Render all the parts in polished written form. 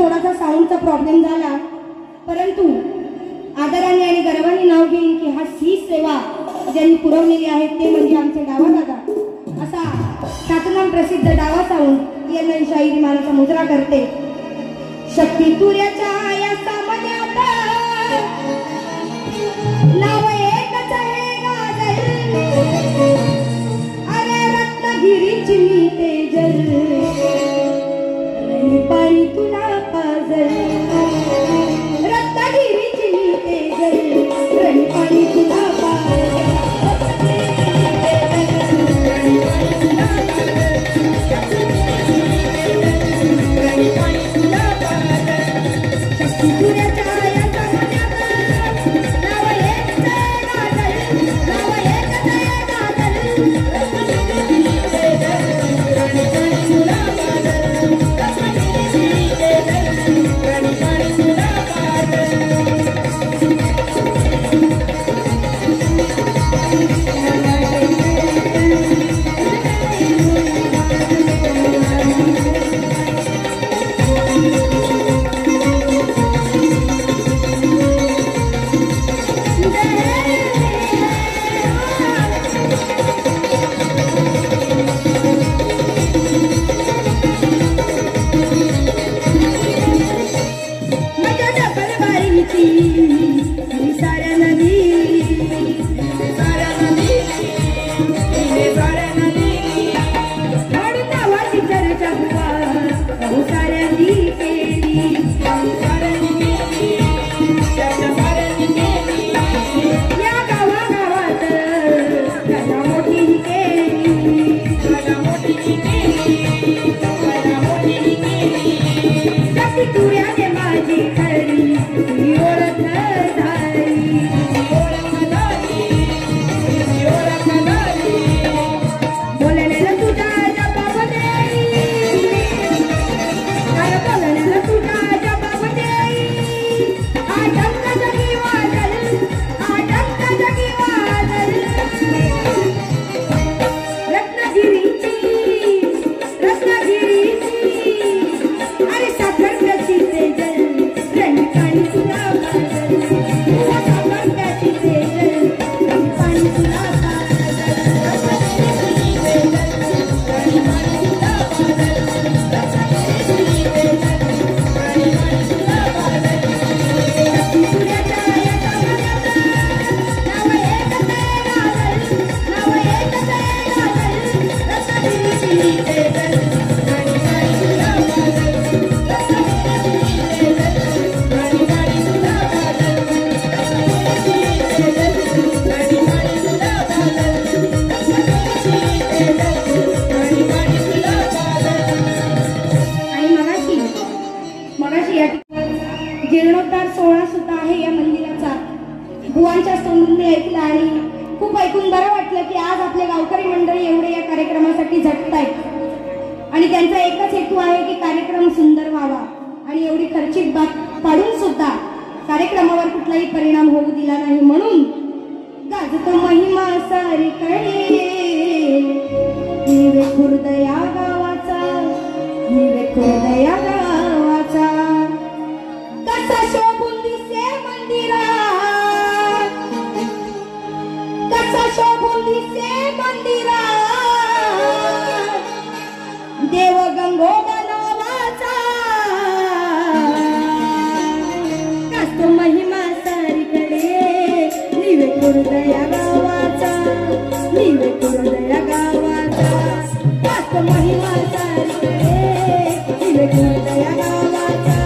थोडासा साऊंडचा प्रॉब्लेम झाला, परंतु आदराने आणि गर्वाने नाव घेईन की ही सेवा ज्यांनी पुरवलेली आहे ते म्हणजे आमचे डावा दादा असा ख्यातनाम प्रसिद्ध डावा साऊंड यांना शाहिरी मानाचा मुजरा करते. शक्ती तुऱ्याच्या या सामन्यात नाव एकच आहे गाजल, अरे रत्नागिरीची मी तेजल, पाणी तुला पाजल, रत्नागिरीची मी तेजल, पाणी तुला जीर्णोद्धार सोहळा सुद्धा आहे या मंदिराचा. बुवांच्या तोंडून ऐकलं आणि खूप ऐकून बरं वाटलं की आज आपले गावकरी मंडळी एवढे या कार्यक्रमासाठी झटतायत आणि त्यांचा एकच हेतू आहे की कार्यक्रम सुंदर व्हावा आणि एवढी खर्चिक बात पाडून सुद्धा कार्यक्रमावर कुठलाही परिणाम होऊ दिला नाही. म्हणून गाजतो महिमा सारीकडे हिरे खुर्द या गावाचा, हिरे खुर्द या गावाचा, कसा शोभून दिसे मंदिरात, कसा शोभून दिसे मंदिरात, देव गंगोबा नावाचा, गाजतो महिमा सारीकडे हिरे खुर्द या गावाचा, हिरे खुर्द या गावाचा, गाजतो महिमा सारीकडे हिरे खुर्द या गावाचा,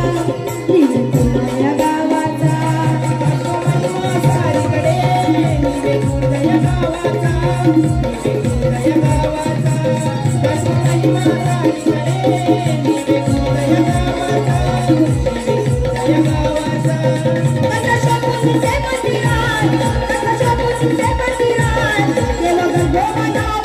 हिरे खुर्द या गावाचा, गाजतो महिमा सारीकडे हिरे खुर्द या गावाचा, हिरे खुर्द या गावाचा, गाजतो महिमा सारीकडे हिरे खुर्द या गावाचा, हिरे खुर्द या गावाचा, कसा शोभून दिसे मंदिरात, कसा शोभून दिसे मंदिरात, देव गंगोबा नावाचा.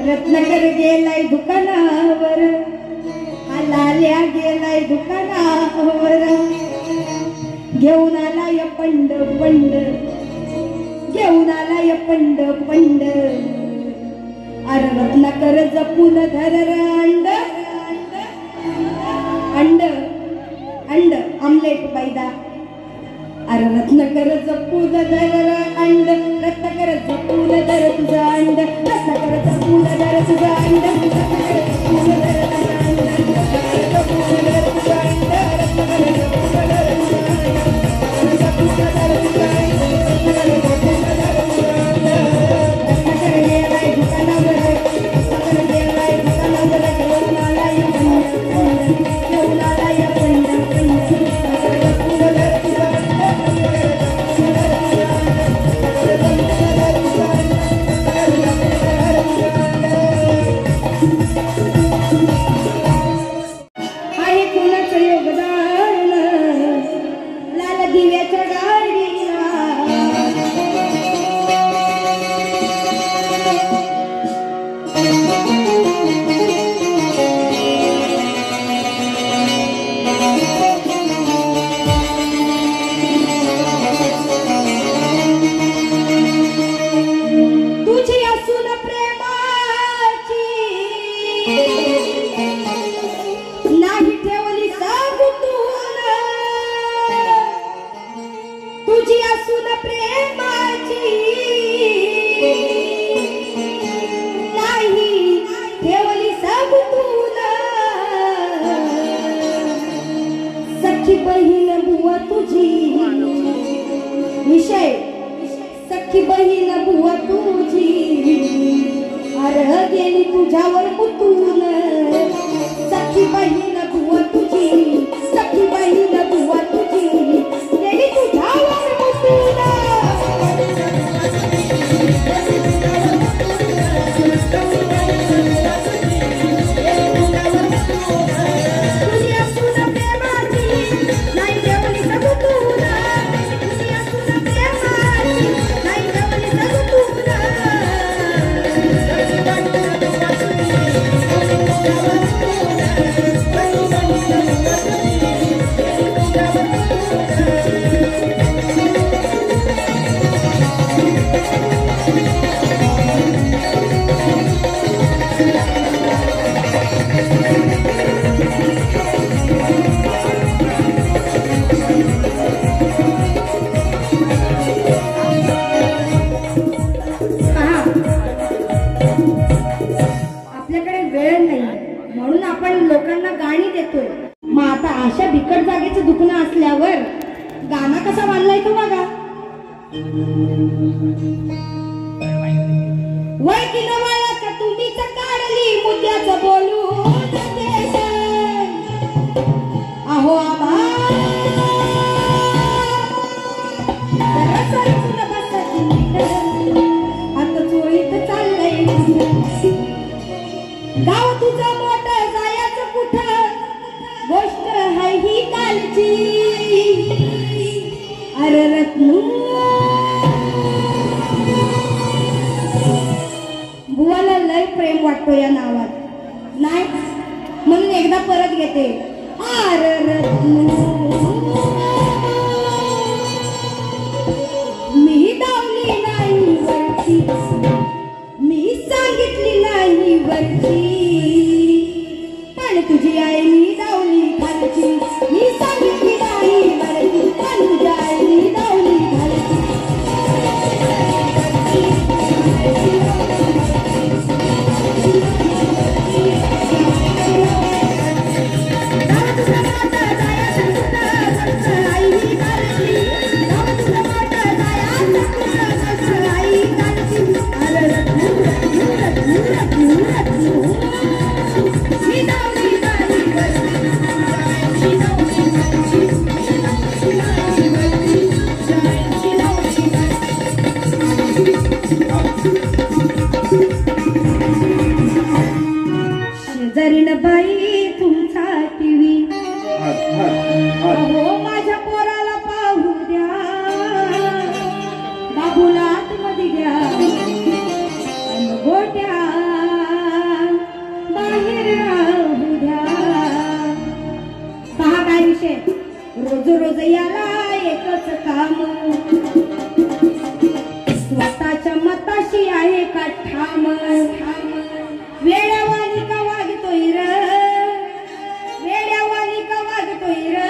रत्नाकर गेलाय दुकानावर, लाल्या गेलाय दुकानावर, घेऊन आलाय पंड पंड, घेऊन आलाय पंड पंड, अरे रत्नाकर जपून धर अंड अंड अंड आमलेट पैदा, अरे रत्नाकर जपून धर अंड, रत्नाकर जपून धर तुझं अंड, रत्नाकर जपून धर तुझं अंड, रत्नाकर जपून धर तुझं अंड, रत्नाकर जपून धर तुझं अंड, रत्नाकर जपून धर तुझं अंड, जपून धर तुझं अंड, रत्नाकर जपून धर तुझं अंड, रत्नाकर गेलाय दुकानावर, रत्नाकर गेलाय दुकानावर, घेऊन आलाय पंड पंड, घेऊन आलाय पंड पंड, रत्नाकर जपून धर तुझं अंड, रत्नाकर जपून धर तुझं अंड, रत्नाकर जपून धर तुझं अंड, रत्नाकर जपून धर तुझं अंड. आहे कुणाचं योगदान लाल दिव्याच्या गाडीला, तुझी असून प्रेमाची नाही ठेवली साबुतून, तुझी असून प्रेमाची नाही ठेवली साबुतून, सखी बहीण बुवा तुझी विषय, सखी बहीण बुवा तुझी अरह गेली तुझ्यावर मुतून, सखी बहीण बुवा तुझी, सखी बहीण बुवा तुझी गेली तुझ्यावर मुतून, तुझी असून प्रेमाची नाही ठेवली साबुतून, तुझी असून प्रेमाची नाही ठेवली साबुतून, आपल्याकडे वेळ नाही म्हणून आपण लोकांना गाणी देतोय. मग आता अशा बिकट जागेचं दुखणं असल्यावर गाणं कसा बांधलाय तो बघा. वय की नवळक तुम्हीच काढली मुद्द्याचं बोलून देश, अहो आबा आता चोळीत चाललंय गाव तुझं मोठं जायचं कुठं गोष्ट हाय ही कालची अरे रत्नू बुवाला लय प्रेम वाटतो या नावात नाही म्हणून एकदा परत घेते अरे रत्नू मी दावली नाही वरची मी सांगितली नाही वरची पण तुझी आईनी दावली खालची मी सांगितली नाही वरची पण तुझ्या आईनी दावली खालची बाई तुमचा टीव्ही हो माझ्या पोराला पाहू द्या बाबूला आतमध्ये घ्या गोट्या बाहेर राहू द्या पहा काय विषय रोज रोज याला एकच काम स्वतःच्या मताशी आहे का ठाम वेड्यावानी का वागतोय र वेड्यावानी का वागतोय र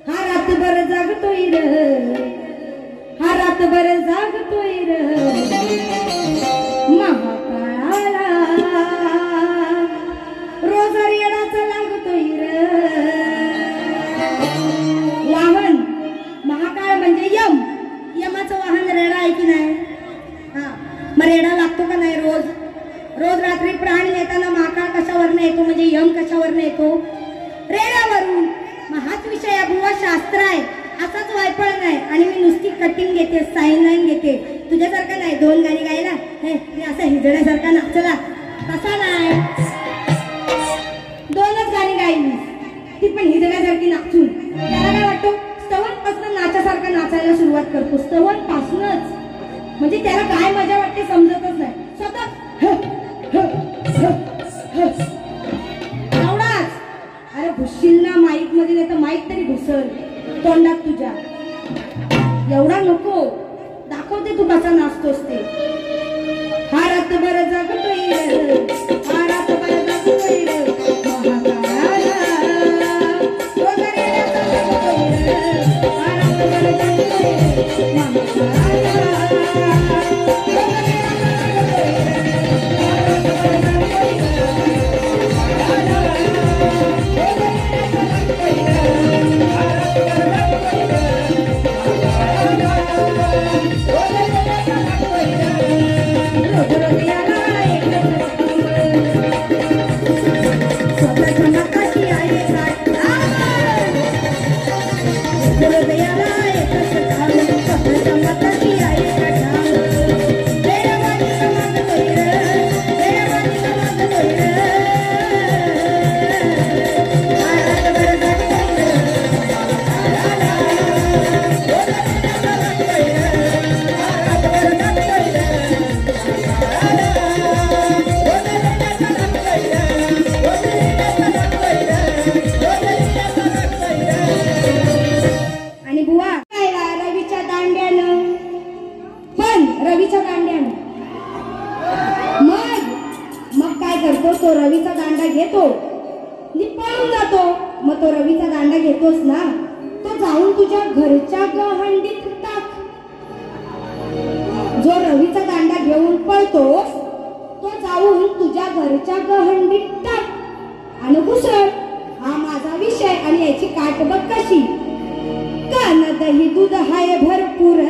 हा रातभर जागतोय र हा रातभर जागतोय र महाकाळाला रोज रेडाचा लागतोय र वाहन महाकाळ म्हणजे यमाचं वाहन रेडा आहे की नाही मग रेडा लागतो का नाही रोज रोज रात्री प्राण नेताना महाकाळ कशावरनं येतो म्हणजे यम कशावरनं येतो रेड्यावरून मग हाच विषय बुवा शास्त्र आहे असाच वायफळ नाही आणि मी नुसती कटिंग घेते साईन लाईन घेते तुझ्यासारखं नाही दोन गाणी गायला हे मी असं हिजड्यासारखा नाचला तसा नाही दोनच गाणी गायली ती पण हिजड्यासारखी नाचून त्याला काय वाटतो स्तवन पासून नाचासारखा नाचायला सुरुवात करतो स्तवन पासूनच म्हणजे त्याला काय मजा वाटते समजतच नाही स्वतः एवढाच अरे घुसशील ना माईक मध्ये नाही तर माईक तरी घुसल तोंडात तुझ्या एवढा नको दाखवते तू कसा नाचतोस ते हा रातभर जागतोय हा रातभर जागतोय तो रवीचा दांडा घेतो पळून जातो मग तो रवीचा दांडा घेतोस ना तो जाऊन तुझ्या घरच्या गहंडीत टाक जो रवीचा दांडा घेऊन पळतोस तो जाऊन तुझ्या घरच्या गहंडीत टाक आणि घुसळ हा माझा विषय आणि याची काट बघ कशी कान दही दूध हाय भरपूर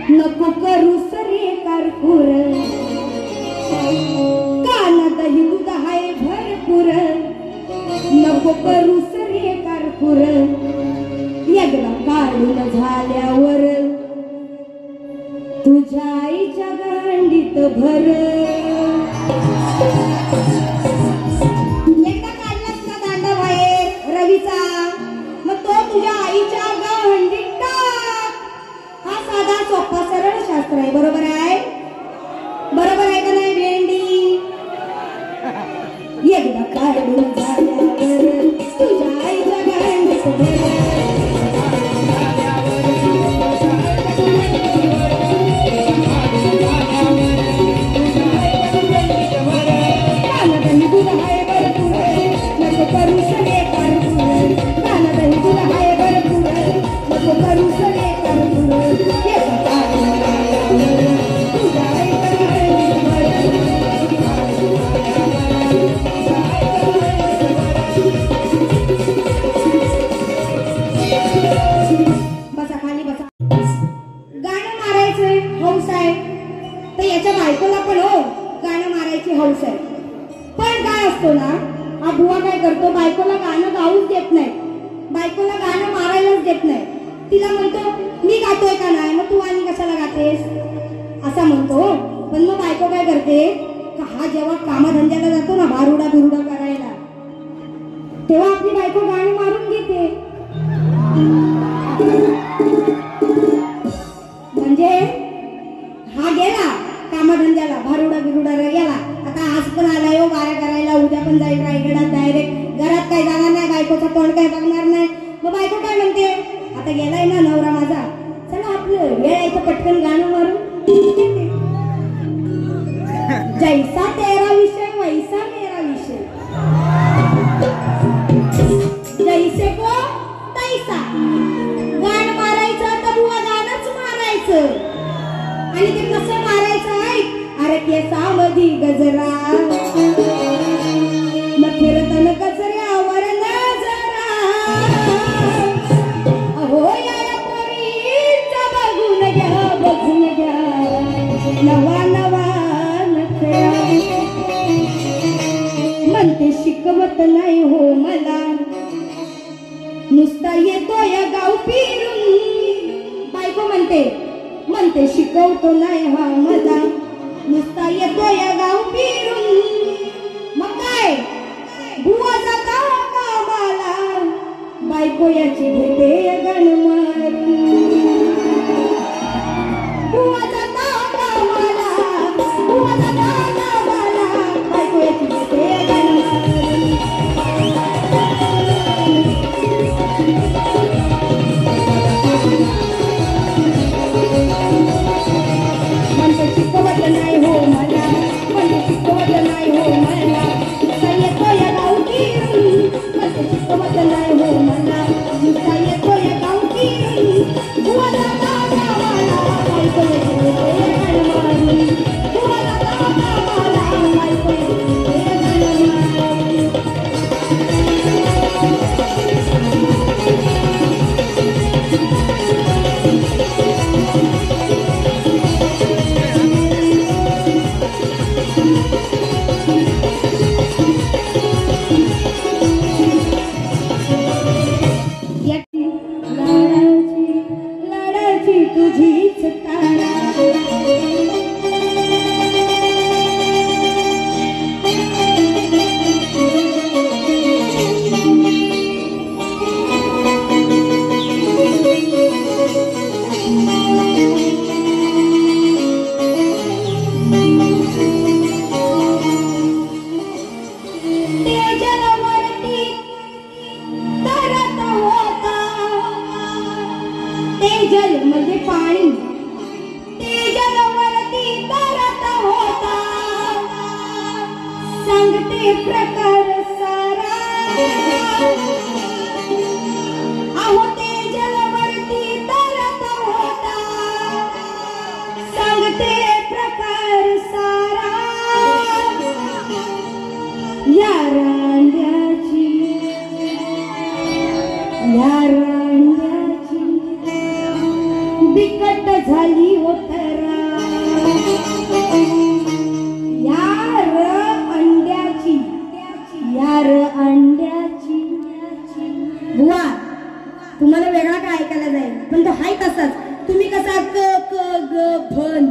नको करू सरे कारपूर कान दही दूध हाय भरपूर नको करू सरे कारपूर एकदा काढून झाल्यावर तुझ भर. एकदा काढलास ना दांडा बाहेर रवीचा, मग तो तुझ्या आईच्या गहंडीत टाक. हा साधा सोपा सरळ शास्त्र आहे. बरोबर आहे? बरोबर आहे का नाही भेंडी? एकदा काढून झाल्यावर तुझ्या आईच्या गहंडीत भर. बायकोला पण हो गाणं मारायची हौस आहे. पण काय असतो ना, हा बुवा काय करतो, बायकोला गाणं गाऊच देत नाही, बायकोला गाणं मारायलाच देत नाही. तिला म्हणतो मी गातोय का नाही, मग तू आणि कशाला गातेस असा म्हणतो. पण मग बायको काय करते, हा जेव्हा कामधंद्याला जातो ना भारुडा बिरुडा करायला, तेव्हा आपली बायको गाणं मारून घेते. म्हणजे हा गेला कामधंद्याला भारुडा बिरुडाला गेला, आता आज पण आलाय हो गाऱ्या करायला, उद्या पण जाईल रायगडात डायरेक्ट. घरात काय जाणार नाही, बायकोचा तोंड काय बघणार नाही. मग बायको काय म्हणते, आता गेलाय ना नवरा माझा, चला आपलं वेळ आहे तर पटकन गाणं मारून. जैसा तेरा विषय वैसा मेरा विषय, जैसे को तैसा. गाणं मारायचं तर बुवा गाणंच मारायचं. आणि ते कसं मारायचं आहे, अरे केसामधी गजरा न फिरतन गजऱ्यावर नजरा. अहो या पोरीचा बघून घ्या नवा नवा नखरा. म्हणते शिकवत नाही हो मला, नुसता येतोय गाव फिरून. बायको म्हणते शिकवतो नाही हा मला, नुसता येतोय गाव फिरून. मग काय बुवा जाता कामाला, बायको याची घेते गण मारून. बुवा जाता कामाला, बुवा जाता कामाला, बायको याची घेते गण मारून. म्हणते शिकवत नाही हो मला, म्हणते शिकवत नाही हो मला, नुसता येतोय गाव फिरून. म्हणते शिकवत नाही हो मला, नुसता येतोय गाव फिरून. बुवा जाता कामाला, बायको याची घेते गण मारून. बुवा जाता कामाला, बायको याची घेते गण मारून. लाडाची तुझीच तारा, तेजलवरती तरत होता. तेजल म्हणजे पाणी, तेजलवरती तरत होता. सांगते प्रकार सारा, अहो तेजलवरती तरत होता. सांगते प्रकार सारा. या रांड्याची बिकट झाली होतरा. यार अंड्याची बुवा तुम्हाला वेगळा काय ऐकायला जाईल, पण तो हाय तसाच. तुम्ही कसा क क ग फ न